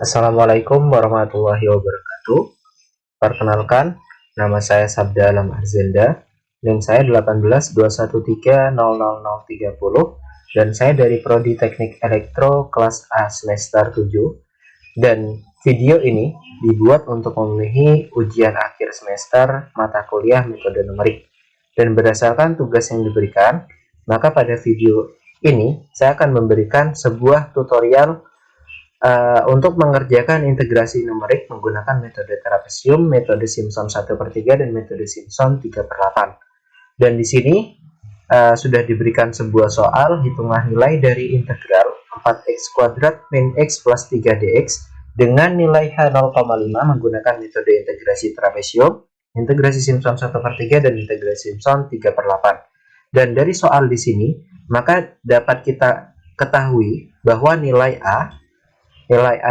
Assalamualaikum warahmatullahi wabarakatuh. Perkenalkan, nama saya Sabda Alam Arzenda. NIM saya 1821300030 dan saya dari Prodi Teknik Elektro kelas A semester 7. Dan video ini dibuat untuk memenuhi ujian akhir semester mata kuliah metode numerik. Dan berdasarkan tugas yang diberikan, maka pada video ini saya akan memberikan sebuah tutorial untuk mengerjakan integrasi numerik menggunakan metode trapesium, metode Simpson 1/3, dan metode Simpson 3/8. Dan di sini sudah diberikan sebuah soal hitungan nilai dari integral 4x kuadrat min x plus 3dx dengan nilai h 0,5 menggunakan metode integrasi trapesium, integrasi Simpson 1/3, dan integrasi Simpson 3/8. Dan dari soal di sini, maka dapat kita ketahui bahwa nilai A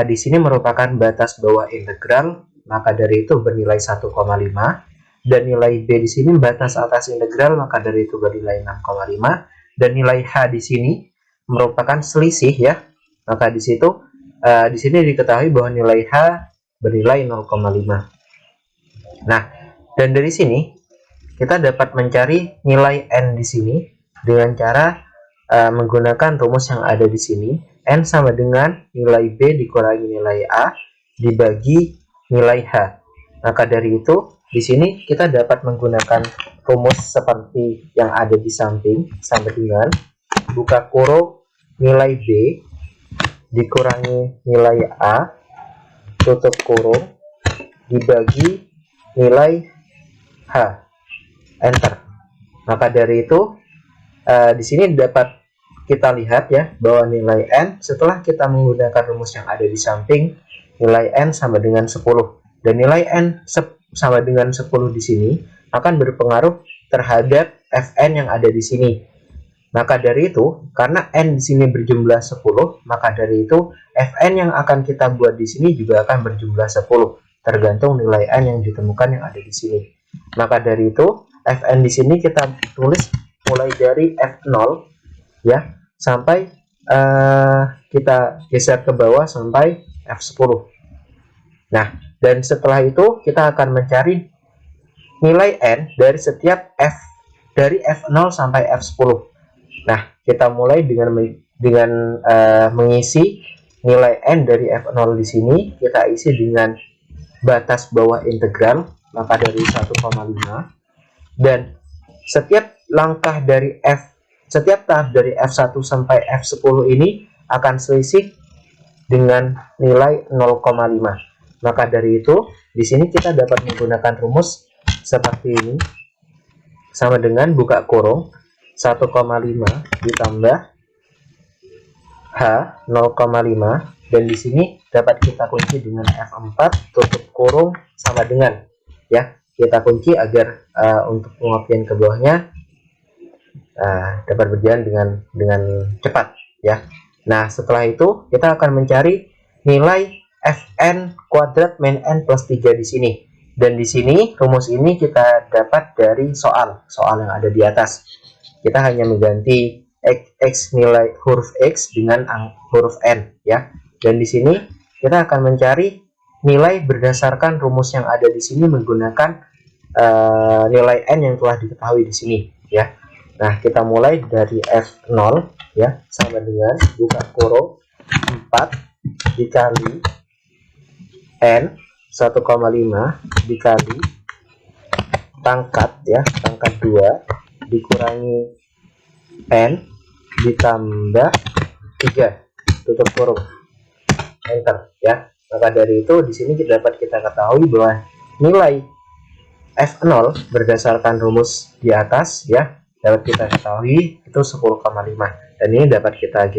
di sini merupakan batas bawah integral, maka dari itu bernilai 1,5. Dan nilai B di sini batas atas integral, maka dari itu bernilai 6,5. Dan nilai H di sini merupakan selisih ya. Maka di situ di sini diketahui bahwa nilai H bernilai 0,5. Nah, dan dari sini kita dapat mencari nilai N di sini dengan cara menggunakan rumus yang ada di sini. N sama dengan nilai B dikurangi nilai A dibagi nilai H. Maka dari itu, di sini kita dapat menggunakan rumus seperti yang ada di samping, sama dengan buka kurung nilai B dikurangi nilai A, tutup kurung, dibagi nilai H. Enter. Maka dari itu, di sini dapat kita lihat ya bahwa nilai N setelah kita menggunakan rumus yang ada di samping, nilai N sama dengan 10. Dan nilai N sama dengan 10 di sini akan berpengaruh terhadap Fn yang ada di sini. Maka dari itu, karena N di sini berjumlah 10, maka dari itu Fn yang akan kita buat di sini juga akan berjumlah 10, tergantung nilai N yang ditemukan yang ada di sini. Maka dari itu, Fn di sini kita tulis mulai dari F0 ya, sampai kita geser ke bawah sampai F10. Nah, dan setelah itu kita akan mencari nilai N dari setiap F, dari F0 sampai F10. Nah, kita mulai dengan mengisi nilai N dari F0 di sini, kita isi dengan batas bawah integral, maka dari 1,5. Dan setiap langkah dari setiap tahap dari F1 sampai F10 ini akan selisih dengan nilai 0,5. Maka dari itu, di sini kita dapat menggunakan rumus seperti ini. Sama dengan buka kurung 1,5 ditambah H 0,5, dan di sini dapat kita kunci dengan F4, tutup kurung sama dengan ya. Kita kunci agar untuk pengopian ke bawahnya dapat berjalan dengan cepat ya. Nah, setelah itu kita akan mencari nilai Fn kuadrat min N plus 3 di sini. Dan di sini rumus ini kita dapat dari soal yang ada di atas. Kita hanya mengganti x nilai huruf X dengan huruf N ya. Dan di sini kita akan mencari nilai berdasarkan rumus yang ada di sini menggunakan nilai N yang telah diketahui di sini ya. Nah, kita mulai dari F0 ya, sama dengan buka kurung 4 dikali N 1,5 dikali pangkat ya, pangkat 2 dikurangi N ditambah 3, tutup kurung, enter ya. Maka dari itu di sini dapat kita ketahui bahwa nilai F0 berdasarkan rumus di atas ya, dapat kita ketahui itu 10,5. Dan ini dapat kita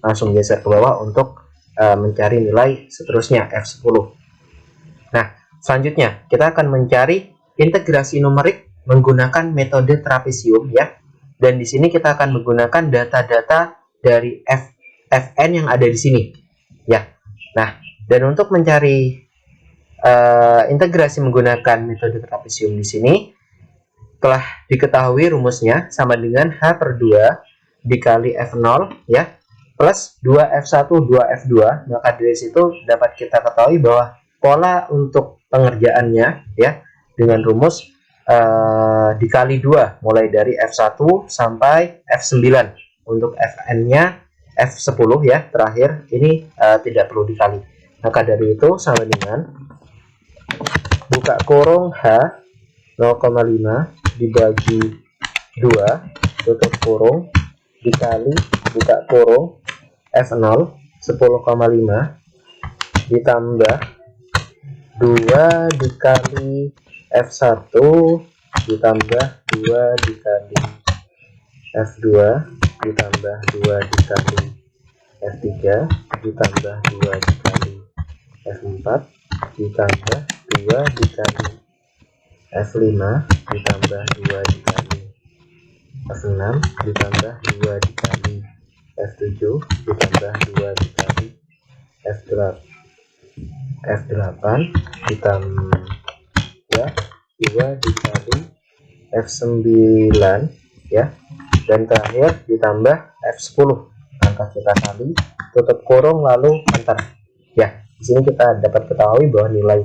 langsung geser ke bawah untuk mencari nilai seterusnya F10. Nah, selanjutnya kita akan mencari integrasi numerik menggunakan metode trapesium ya. Dan di sini kita akan menggunakan data-data dari Fn yang ada di sini ya. Nah, dan untuk mencari integrasi menggunakan metode trapesium di sini telah diketahui rumusnya sama dengan H/2 dikali F0 ya, plus 2F1 2F2, maka dari situ dapat kita ketahui bahwa pola untuk pengerjaannya ya dengan rumus dikali 2 mulai dari F1 sampai F9. Untuk Fn-nya F10 ya terakhir ini tidak perlu dikali. Maka dari itu sama dengan buka kurung H 0,5 dibagi 2 tutup kurung dikali buka kurung F0 10,5 ditambah 2 dikali F1 ditambah 2 dikali F2 ditambah 2 dikali F3 ditambah 2 dikali F4 ditambah 2 dikali F5 ditambah 2 dikali F6 ditambah 2 dikali F7 ditambah 2 dikali F8 ditambah 2 dikali F9 ya, dan terakhir ditambah F10. Angka kita kali tutup kurung lalu enter ya. Di sini kita dapat ketahui bahwa nilai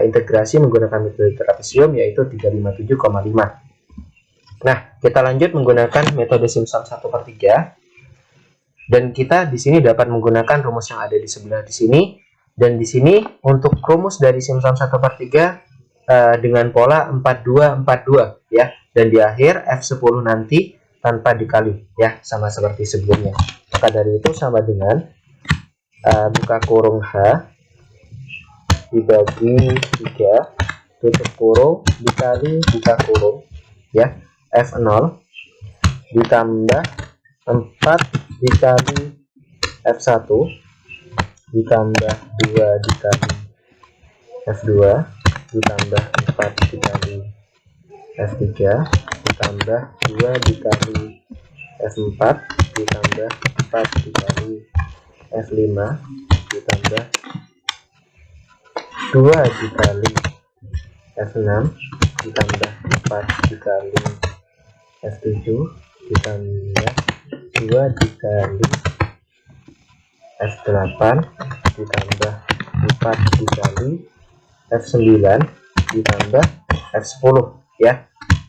integrasi menggunakan metode trapesium yaitu 357,5. Nah, kita lanjut menggunakan metode Simpson 1/3. Dan kita di sini dapat menggunakan rumus yang ada di sebelah di sini. Dan di sini untuk rumus dari Simpson 1/3 dengan pola 4242 ya. Dan di akhir F10 nanti tanpa dikali ya, sama seperti sebelumnya. Maka dari itu sama dengan buka kurung H dibagi 3 tutup kurung dikali buka kurung ya F0 ditambah 4 dikali F1 ditambah 2 dikali F2 ditambah 4 dikali F3 ditambah 2 dikali F4 ditambah 4 dikali F5 ditambah 2 dikali F6 ditambah 4 dikali F7 ditambah 2 dikali F8 ditambah 4 dikali F9 ditambah F10 ya.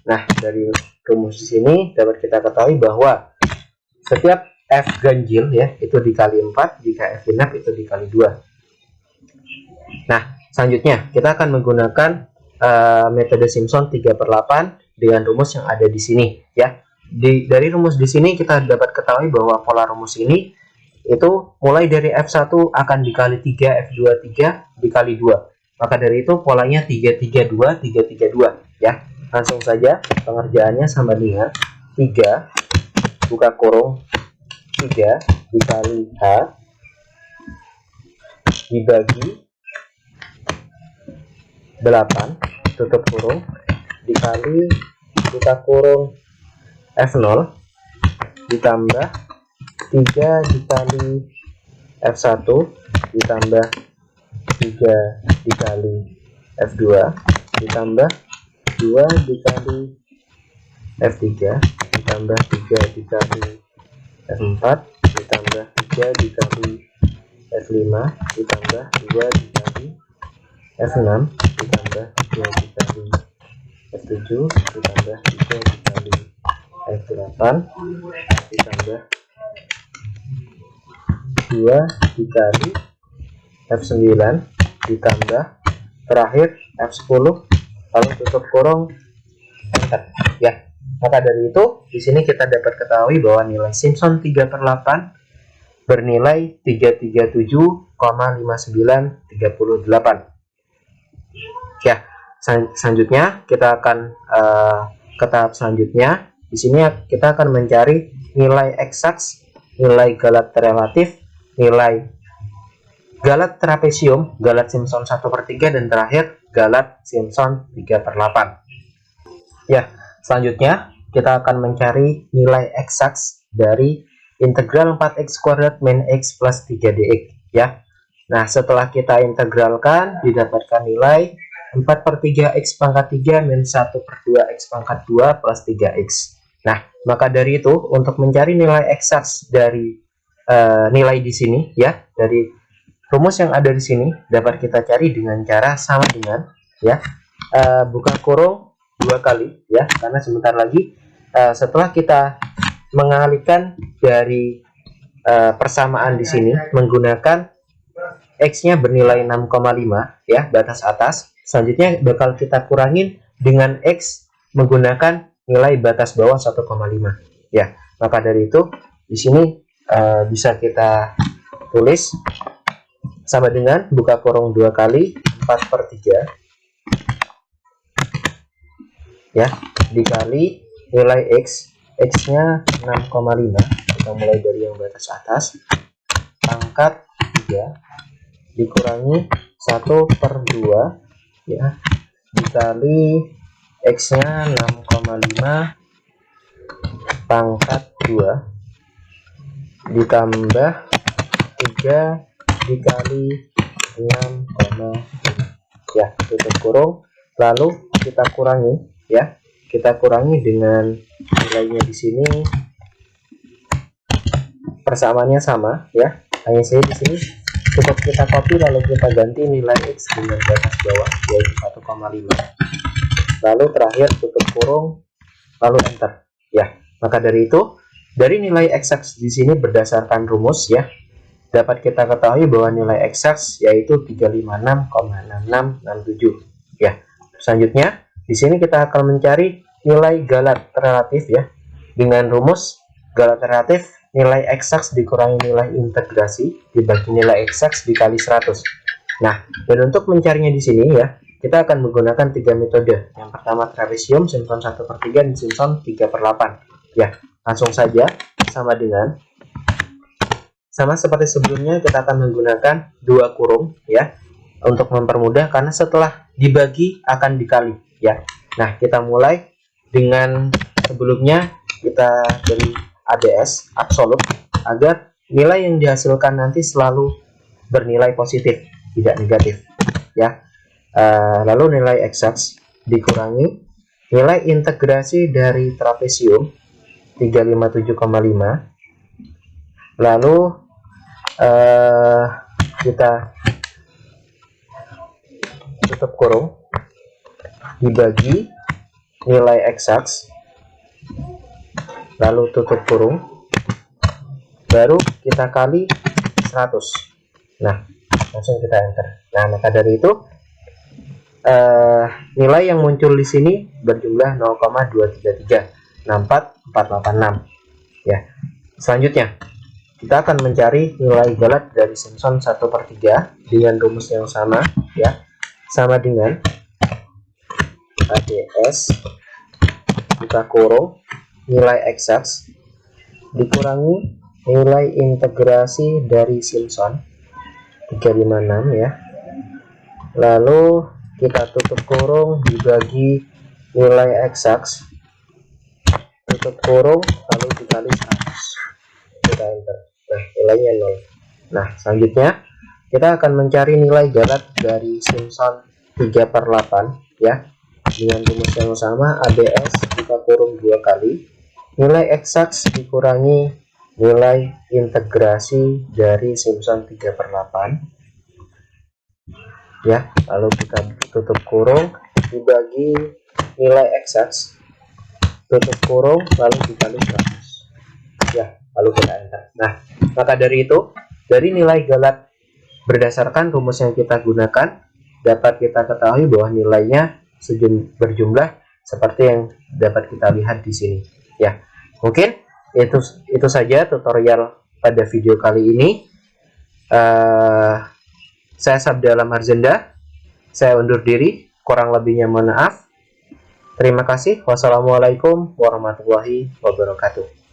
Nah, dari rumus di sini dapat kita ketahui bahwa setiap F ganjil ya itu dikali 4, jika F genap itu dikali 2. Nah, selanjutnya kita akan menggunakan metode Simpson 3/8 dengan rumus yang ada di sini ya. Dari rumus di sini kita dapat ketahui bahwa pola rumus ini itu mulai dari F1 akan dikali 3, F2 3 dikali 2. Maka dari itu polanya 332 332 ya. Langsung saja pengerjaannya sama dengan 3 buka kurung 3 dikali H dibagi 8 tutup kurung dikali buka kurung F0 ditambah 3 dikali F1 ditambah 3 dikali F2 ditambah 2 dikali F3 ditambah 3 dikali F4 ditambah 3 dikali F5 ditambah 2 dikali F6 ditambah 2 dikali F7 ditambah 3 dikali F8 ditambah 2 dikali F9 ditambah terakhir F10 lalu tutup kurung enter ya. Maka dari itu di sini kita dapat ketahui bahwa nilai Simpson 3/8 bernilai 337,5938 ya. Selanjutnya kita akan ke tahap selanjutnya. Di sini kita akan mencari nilai eksaks, nilai galat relatif, nilai galat trapesium, galat Simpson 1/3, dan terakhir galat Simpson 3/8 ya. Selanjutnya kita akan mencari nilai eksaks dari integral 4x² min x plus 3dx ya. Nah, setelah kita integralkan didapatkan nilai 4/3 x pangkat 3 min 1/2 x pangkat 2 plus 3x. Nah, maka dari itu untuk mencari nilai eksaks dari nilai di sini ya. Dari rumus yang ada di sini dapat kita cari dengan cara sama dengan ya, buka kurung 2 kali ya, karena sebentar lagi setelah kita mengalihkan dari persamaan di sini menggunakan X-nya bernilai 6,5 ya, batas atas. Selanjutnya bakal kita kurangin dengan X menggunakan nilai batas bawah 1,5 ya. Maka dari itu di sini bisa kita tulis sama dengan buka kurung 2 kali 4/3 ya, dikali nilai X. X-nya 6,5, kita mulai dari yang batas atas, pangkat 3 dikurangi 1/2 ya, dikali X-nya 6,5 pangkat 2 ditambah 3 dikali 6,5 ya, tutup kurung. Lalu kita kurangi ya, kita kurangi dengan nilainya di sini, persamaannya sama ya, hanya saja di sini cukup kita copy lalu kita ganti nilai X dengan batas bawah yaitu 1,5, lalu terakhir tutup kurung lalu enter ya. Maka dari itu dari nilai X di sini berdasarkan rumus ya, dapat kita ketahui bahwa nilai X yaitu 356,6667 ya. Selanjutnya di sini kita akan mencari nilai galat relatif ya, dengan rumus galat relatif nilai X dikurangi nilai integrasi dibagi nilai X dikali 100. Nah, dan untuk mencarinya di sini ya, kita akan menggunakan 3 metode. Yang pertama trapesium, Simpson 1/3 dan Simpson 3/8 ya. Langsung saja sama seperti sebelumnya, kita akan menggunakan 2 kurung ya untuk mempermudah, karena setelah dibagi akan dikali ya. Nah, kita mulai dengan sebelumnya kita beri ADS absolut agar nilai yang dihasilkan nanti selalu bernilai positif, tidak negatif ya. Lalu nilai X dikurangi nilai integrasi dari trapesium 357,5, lalu kita tutup kurung dibagi nilai X, lalu tutup kurung, baru kita kali 100. Nah, langsung kita enter. Nah, maka dari itu nilai yang muncul di sini berjumlah 0,233 ya. Selanjutnya kita akan mencari nilai galat dari Simpson 1/3 dengan rumus yang sama ya, sama dengan ADS buka kurung nilai X dikurangi nilai integrasi dari Simpson 356 ya, lalu kita tutup kurung dibagi nilai X, tutup kurung lalu dikali 100, kita enter. Nah, nilainya 0. Nah, selanjutnya kita akan mencari nilai galat dari Simpson 3/8 ya, dengan rumus yang sama ADS buka kurung 2 kali nilai X dikurangi nilai integrasi dari Simpson 3/8 ya, lalu kita tutup kurung dibagi nilai X, tutup kurung lalu dikali 100 ya, lalu kita enter. Nah, maka dari itu dari nilai galat berdasarkan rumus yang kita gunakan dapat kita ketahui bahwa nilainya berjumlah seperti yang dapat kita lihat di sini ya. Mungkin itu saja tutorial pada video kali ini. Saya Sabda Alam Arzenda, saya undur diri, kurang lebihnya mohon maaf. Terima kasih. Wassalamualaikum warahmatullahi wabarakatuh.